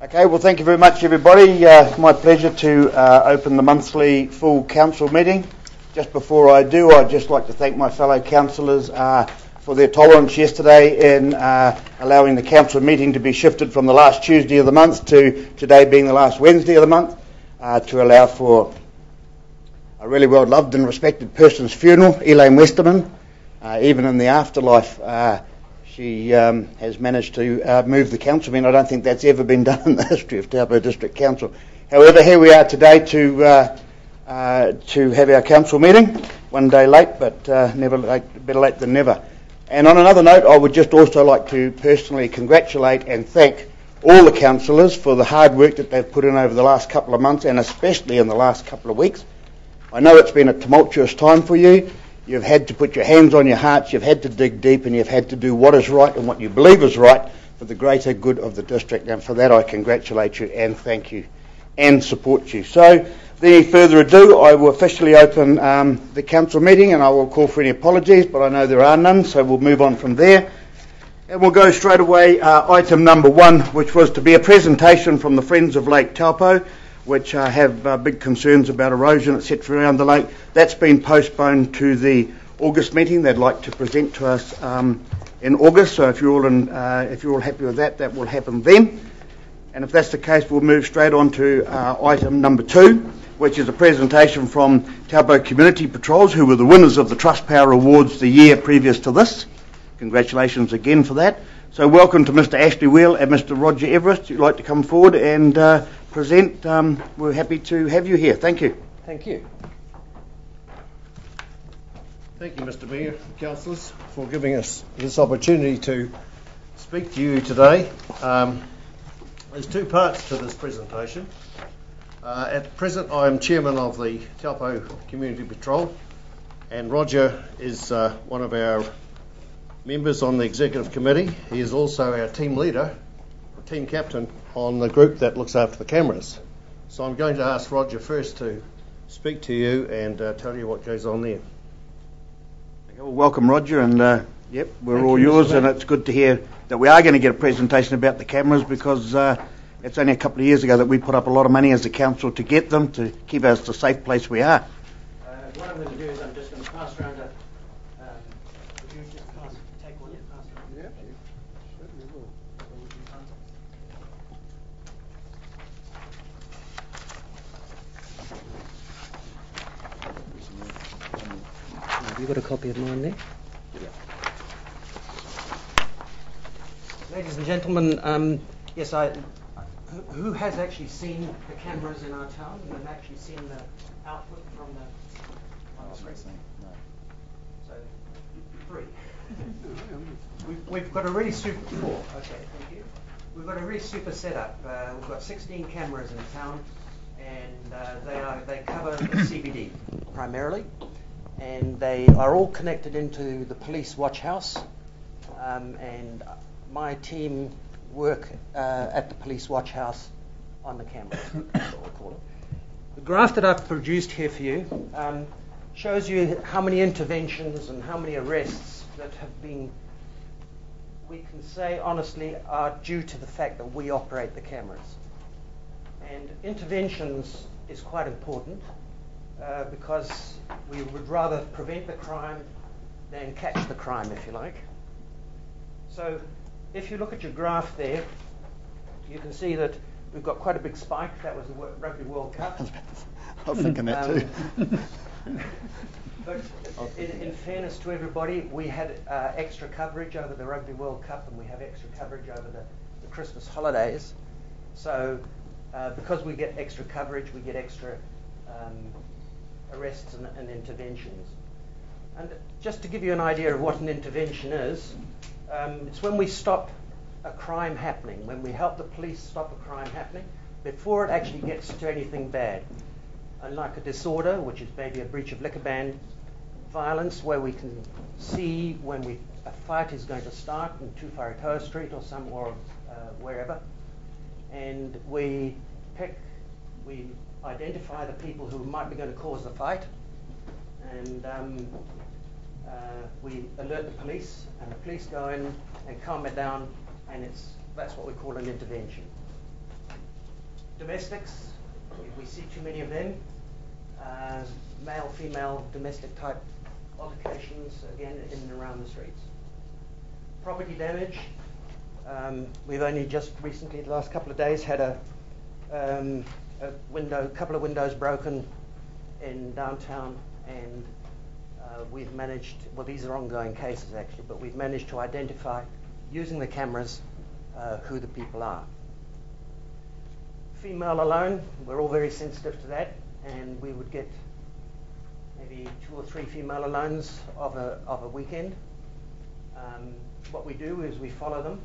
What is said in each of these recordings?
Okay, well thank you very much everybody. It's my pleasure to open the monthly full council meeting. Just before I do, I'd just like to thank my fellow councillors for their tolerance yesterday in allowing the council meeting to be shifted from the last Tuesday of the month to today being the last Wednesday of the month to allow for a really well loved and respected person's funeral, Elaine Westerman. Even in the afterlife, she has managed to move the council meeting. I don't think that's ever been done in the history of Taupo District Council. However, here we are today to have our council meeting. One day late, but never late, better late than never. And on another note, I would just also like to personally congratulate and thank all the councillors for the hard work that they've put in over the last couple of months, and especially in the last couple of weeks. I know it's been a tumultuous time for you. You've had to put your hands on your hearts, you've had to dig deep, and you've had to do what is right and what you believe is right for the greater good of the district. And for that I congratulate you and thank you and support you. So, without any further ado, I will officially open the council meeting, and I will call for any apologies, but I know there are none, so we'll move on from there. And we'll go straight away, item number 1, which was to be a presentation from the Friends of Lake Taupo, which have big concerns about erosion, etc. around the lake. That's been postponed to the August meeting. They'd like to present to us in August, so if you're all happy with that, that will happen then. And if that's the case, we'll move straight on to item number 2, which is a presentation from Taupo Community Patrols, who were the winners of the Trustpower Awards the year previous to this. Congratulations again for that. So welcome to Mr. Ashley Wheel and Mr. Roger Everest. You'd like to come forward and present. We're happy to have you here. Thank you. Thank you. Thank you, Mr. Mayor and Councillors, for giving us this opportunity to speak to you today. There's 2 parts to this presentation. At present, I am Chairman of the Taupo Community Patrol, and Roger is one of our members on the Executive Committee. He is also our team leader, or team captain, on the group that looks after the cameras. So I'm going to ask Roger first to speak to you and tell you what goes on there. Okay, well, welcome Roger, and yep, we're Thank all you, yours, Mr. and it's good to hear that we are going to get a presentation about the cameras, because it's only a couple of years ago that we put up a lot of money as a council to get them, to keep us the safe place we are. What I'm going to do is I'm just going to pass around a... would you just take one and pass it around? Yeah, certainly will. Have you got a copy of mine there? Yeah. Ladies and gentlemen, yes, who has actually seen the cameras in our town and actually seen the output from the... No. So, 3. We've got a really super... 4, okay, thank you. We've got a really super setup. We've got 16 cameras in town, and they cover the CBD primarily, and they are all connected into the police watch house, and my team work at the police watch house on the cameras. That's what we call it. The graph that I've produced here for you shows you how many interventions and how many arrests that have been, we can say honestly, are due to the fact that we operate the cameras. And interventions is quite important because we would rather prevent the crime than catch the crime, if you like. So if you look at your graph there, you can see that we've got quite a big spike. That was the Rugby World Cup. I was thinking that too. But in fairness to everybody, we had extra coverage over the Rugby World Cup, and we have extra coverage over the Christmas holidays. So because we get extra coverage, we get extra arrests and interventions. And just to give you an idea of what an intervention is, it's when we stop a crime happening, when we help the police stop a crime happening before it actually gets to anything bad. Unlike a disorder, which is maybe a breach of liquor ban, violence, where we can see when a fight is going to start in Tufaritoa Street or somewhere, wherever, and we identify the people who might be going to cause the fight, and we alert the police, and the police go in and calm it down, and that's what we call an intervention. Domestics, if we see too many of them. Male, female, domestic type altercations, again, in and around the streets. Property damage. We've only just recently, the last couple of days, had a couple of windows broken in downtown, and we've managed, well, these are ongoing cases actually, but we've managed to identify, using the cameras, who the people are. Female alone, we're all very sensitive to that, and we would get maybe 2 or 3 female alones of a weekend. What we do is we follow them.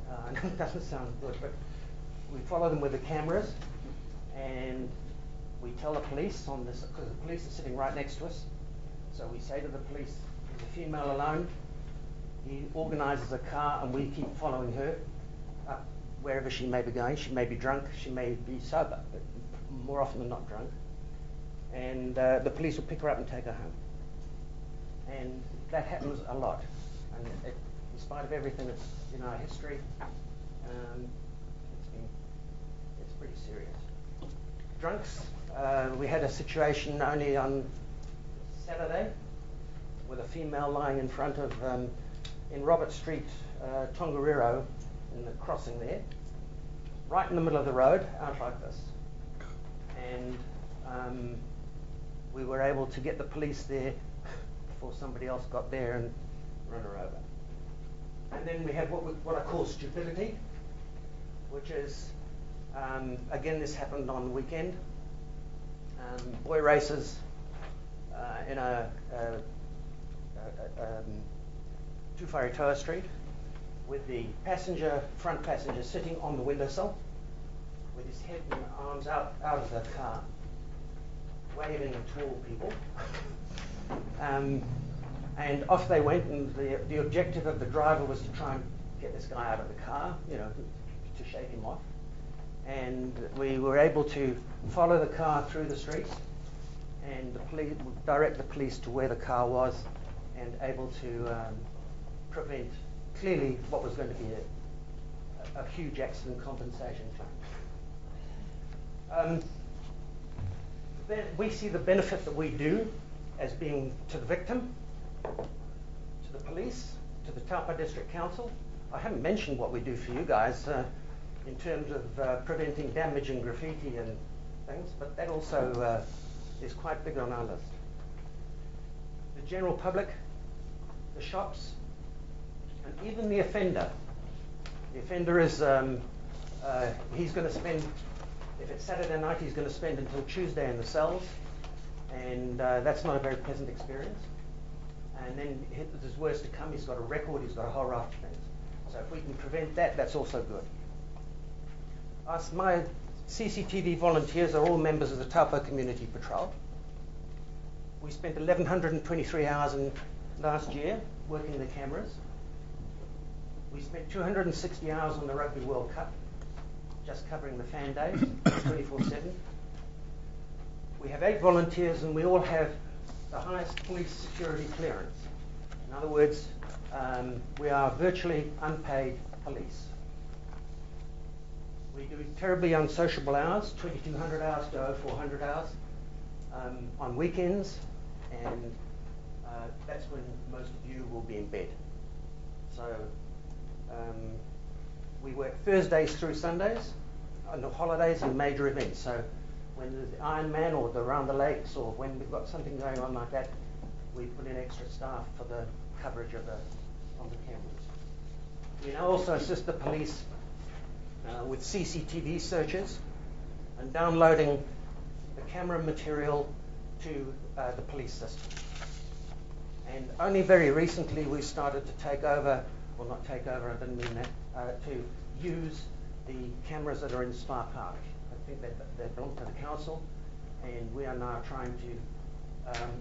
I know it doesn't sound good, but we follow them with the cameras, and we tell the police on this, because the police are sitting right next to us. So we say to the police, there's a female alone. He organises a car, and we keep following her up wherever she may be going. She may be drunk, she may be sober, but more often than not drunk. And the police will pick her up and take her home. And that happens a lot. And in spite of everything that's in our history, it's pretty serious. Drunks, we had a situation only on Saturday with a female lying in front of, in Robert Street, Tongariro, in the crossing there, right in the middle of the road, out like this. And we were able to get the police there before somebody else got there and run her over. And then we had what I call stupidity, which is, again, this happened on the weekend. Boy races in a Turangi-Tongariro Street, with the front passenger sitting on the windowsill, with his head and arms out of the car, waving to all people. And off they went, and the objective of the driver was to try and get this guy out of the car, to shake him off. And we were able to follow the car through the streets, and direct the police to where the car was, and able to prevent clearly what was going to be a huge accident compensation claim. We see the benefit that we do as being to the victim, to the police, to the Taupo District Council. I haven't mentioned what we do for you guys in terms of preventing damage and graffiti and things, but that also is quite big on our list. The general public, the shops, and even the offender. The offender is, he's going to spend, if it's Saturday night, he's going to spend until Tuesday in the cells, and that's not a very pleasant experience. And then if there's worse to come, he's got a record, he's got a whole raft of things. So if we can prevent that, that's also good. My CCTV volunteers are all members of the Taupo Community Patrol. We spent 1,123 hours last year working the cameras. We spent 260 hours on the Rugby World Cup, just covering the fan days, 24/7. We have 8 volunteers, and we all have the highest police security clearance. In other words, we are virtually unpaid police. We do terribly unsociable hours, 2,200 hours to 400 hours on weekends, and that's when most of you will be in bed. So we work Thursdays through Sundays, on the holidays and major events. So when there's the Ironman or the Around the Lakes, or when we've got something going on like that, we put in extra staff for the coverage of the cameras. We now also assist the police with CCTV searches and downloading the camera material to the police system. And only very recently we started to take over, well, not take over, I didn't mean that, to use the cameras that are in Spa Park. I think that they belong to the council, and we are now trying to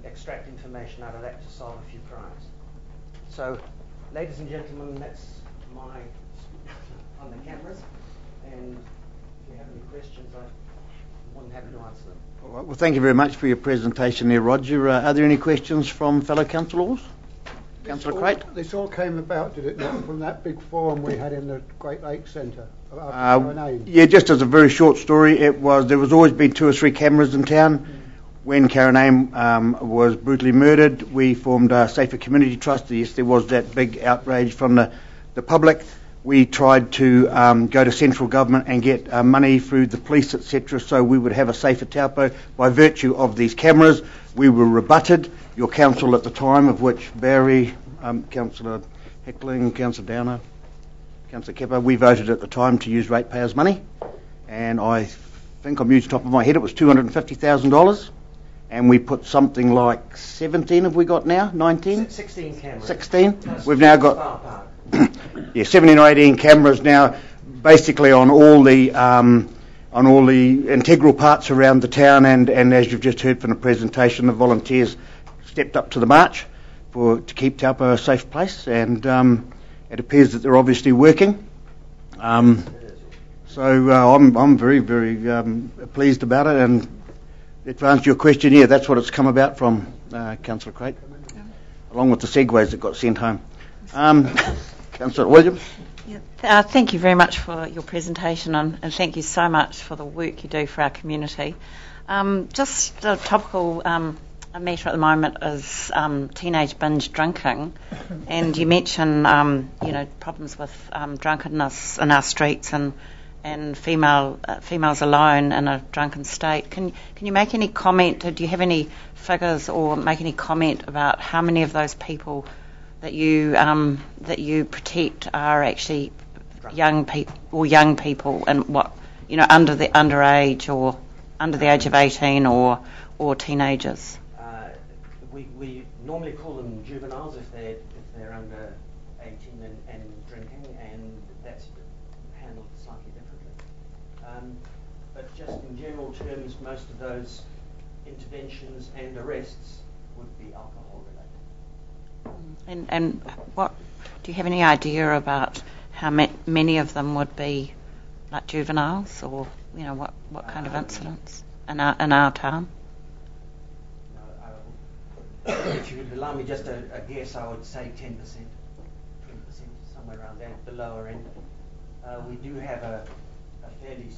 extract information out of that to solve a few crimes. So, ladies and gentlemen, that's my on the cameras, and if you have any questions, I'm more than happy to answer them. All right, well, thank you very much for your presentation there, Roger. Are there any questions from fellow councillors? Councillor Crate? This all came about, did it not, from that big forum we had in the Great Lakes Centre about Karen. Yeah, just as a very short story, there was always been 2 or 3 cameras in town. When Karen Aim was brutally murdered, we formed a Safer Community Trust. Yes, there was that big outrage from the public. We tried to go to central government and get money through the police, etc., so we would have a safer Taupo by virtue of these cameras. We were rebutted. Your council at the time, of which Barry, Councillor Heckling, Councillor Downer, Councillor Kepper, we voted at the time to use ratepayers' money, and I think I'm using the top of my head, it was $250,000, and we put something like 17 have we got now? 19? 16 cameras. 16? We've now got 17 or 18 cameras now, basically on all the integral parts around the town, and as you've just heard from the presentation, the volunteers stepped up to the march to keep Taupo a safe place, and it appears that they're obviously working. So I'm very, very pleased about it, and to answer your question, yeah, that's what it's come about from, Councillor Crate, along with the segways that got sent home. Councillor Williams? Yeah, thank you very much for your presentation, and thank you so much for the work you do for our community. Just a topical matter at the moment is teenage binge drinking, and you mention problems with drunkenness in our streets and females alone in a drunken state. Can you make any comment? Do you have any figures or make any comment about how many of those people that you protect are actually young people, and what under the underage or under the age of 18 or teenagers? We normally call them juveniles if they're under 18 and drinking, and that's handled slightly differently. But just in general terms, most of those interventions and arrests would be alcohol related. And what do you have any idea about how many of them would be like juveniles, or what kind of incidents in our town? If you would allow me just a guess, I would say 10%, 20%, somewhere around there, the lower end. We do have a fairly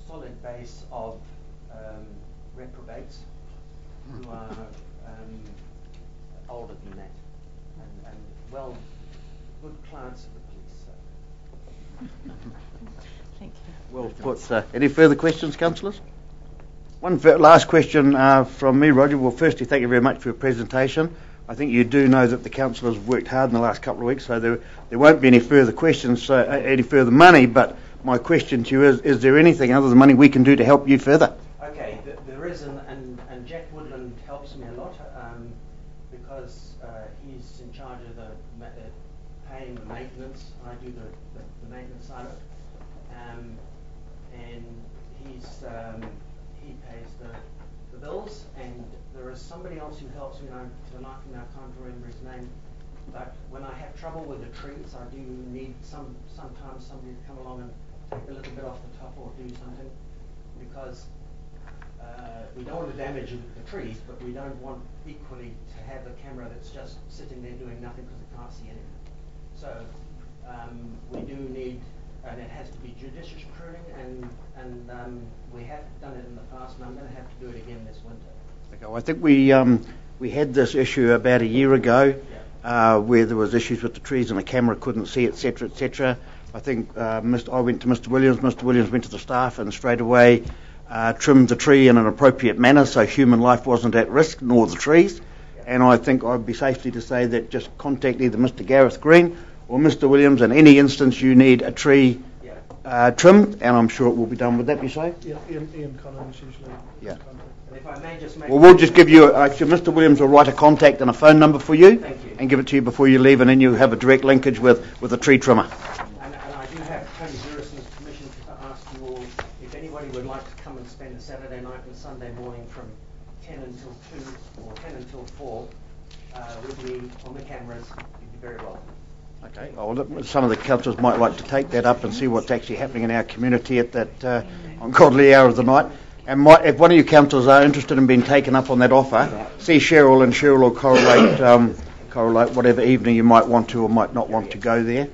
solid base of reprobates who are older than that, and good clients of the police. Thank you. Well put. Any further questions, councillors? One last question from me, Roger. Well, firstly, thank you very much for your presentation. I think you do know that the councillors have worked hard in the last couple of weeks, so there won't be any further questions, any further money, but my question to you is there anything other than money we can do to help you further? Okay, there is, and Jack Woodland helps me a lot because he's in charge of paying the maintenance. I do the maintenance side of it, and he pays the bills, and there is somebody else who helps me. Tonight I can't remember his name, but when I have trouble with the trees, I do need sometimes somebody to come along and take a little bit off the top or do something, because we don't want to damage the trees, but we don't want equally to have the camera that's just sitting there doing nothing because it can't see anything. So we do need, and it has to be judicious pruning, and we have done it in the past, and I'm going to have to do it again this winter. Okay, well, I think we had this issue about a year ago, where there was issues with the trees and the camera couldn't see, etc., etc. I think I went to Mr. Williams. Mr. Williams went to the staff and straight away trimmed the tree in an appropriate manner so human life wasn't at risk, nor the trees. And I think I'd be safely to say that just contact either Mr. Gareth Green or Mr. Williams in any instance you need a tree trimmed, and I'm sure it will be done. Would that be so? Yeah, Ian Collins usually. Yeah. If I may just make we'll just give you, Mr. Williams will write a contact and a phone number for you, and give it to you before you leave, and then you have a direct linkage with a tree trimmer. And I do have Tony Harrison's permission to ask you all if anybody would like to come and spend a Saturday night and Sunday morning from 10 until 2 or 10 until 4 with me on the cameras. You'd be very welcome. Okay. Well, some of the councillors might like to take that up and see what's actually happening in our community at that ungodly hour of the night. And if one of you councillors are interested in being taken up on that offer, see Cheryl, and Cheryl will correlate whatever evening you might want to or might not want to go there.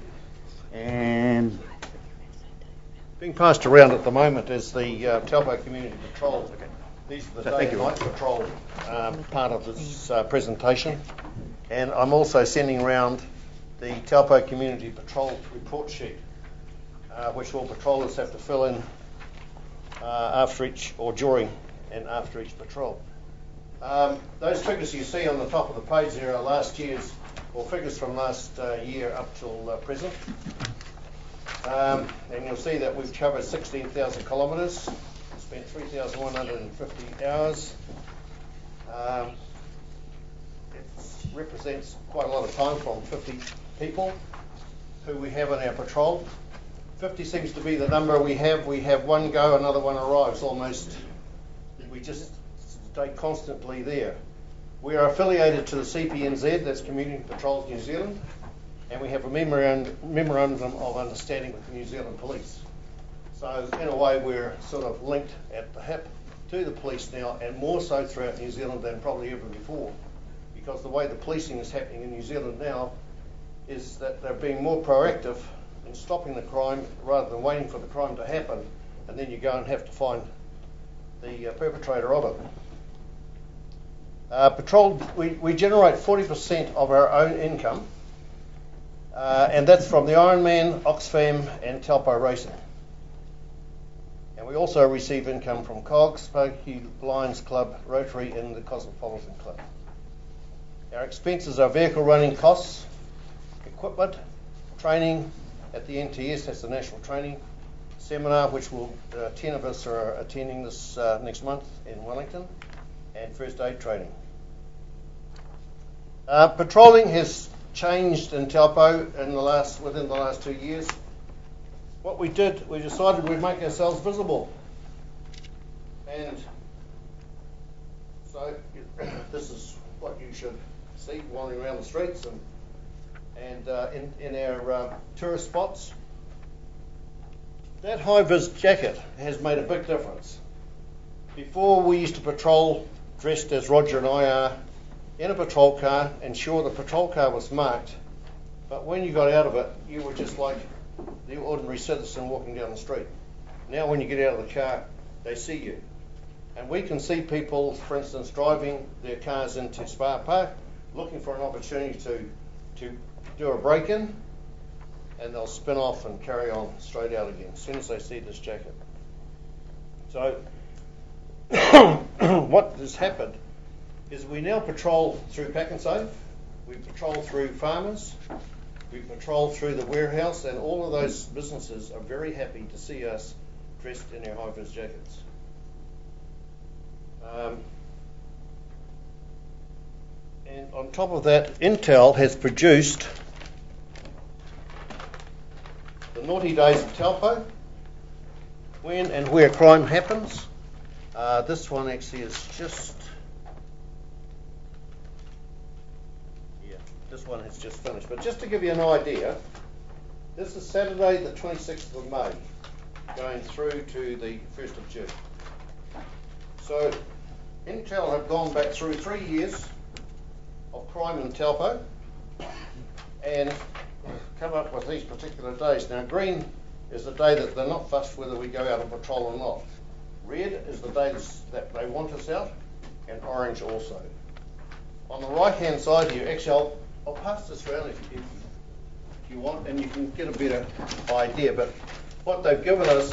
And being passed around at the moment is the Taupo Community Patrol. These are the day and night patrol part of this presentation. And I'm also sending around the Taupo Community Patrol report sheet, which all patrollers have to fill in after each, or during and after each patrol. Those figures you see on the top of the page there are last year's, or figures from last year up till present. And you'll see that we've covered 16,000 kilometres, spent 3,150 hours. It represents quite a lot of time from 50 people who we have on our patrol. 50 seems to be the number we have. We have one go, another one arrives almost. We just stay constantly there. We are affiliated to the CPNZ, that's Community Patrols New Zealand, and we have a memorandum of understanding with the New Zealand Police. So in a way we're sort of linked at the hip to the police now, and more so throughout New Zealand than probably ever before, because the way the policing is happening in New Zealand now is that they're being more proactive in stopping the crime rather than waiting for the crime to happen and then you go and have to find the perpetrator of it. Patrol, we generate 40% of our own income, and that's from the Ironman, Oxfam and Taupo Racing. And we also receive income from COGS, Pokey Lions Club, Rotary and the Cosmopolitan Club. Our expenses are vehicle running costs, equipment, training at the NTS, that's the National Training Seminar, which 10 of us are attending this next month in Wellington, and first aid training. Patrolling has changed in Taupo within the last 2 years. What we did, we decided we'd make ourselves visible. And so this is what you should see wandering around the streets and in our tourist spots. That high-vis jacket has made a big difference. Before we used to patrol dressed as Roger and I are in a patrol car, and sure, the patrol car was marked, but when you got out of it, you were just like the ordinary citizen walking down the street. Now when you get out of the car, they see you. And we can see people, for instance, driving their cars into Spa Park, looking for an opportunity to do a break-in, and they'll spin off and carry on straight out again as soon as they see this jacket. So what has happened is we now patrol through Pack and Save, we patrol through farmers, we patrol through the warehouse, and all of those businesses are very happy to see us dressed in our high-vis jackets. And on top of that, Intel has produced the naughty days of Taupo, when and where crime happens. This one actually is just, this one has just finished. But just to give you an idea, this is Saturday the 26th of May, going through to the 1st of June. So Intel have gone back through 3 years of crime in Taupo and come up with these particular days. Now green is the day that they're not fussed whether we go out on patrol or not. Red is the days that they want us out, and orange also. On the right hand side here, actually I'll pass this around if you want, and you can get a better idea, but what they've given us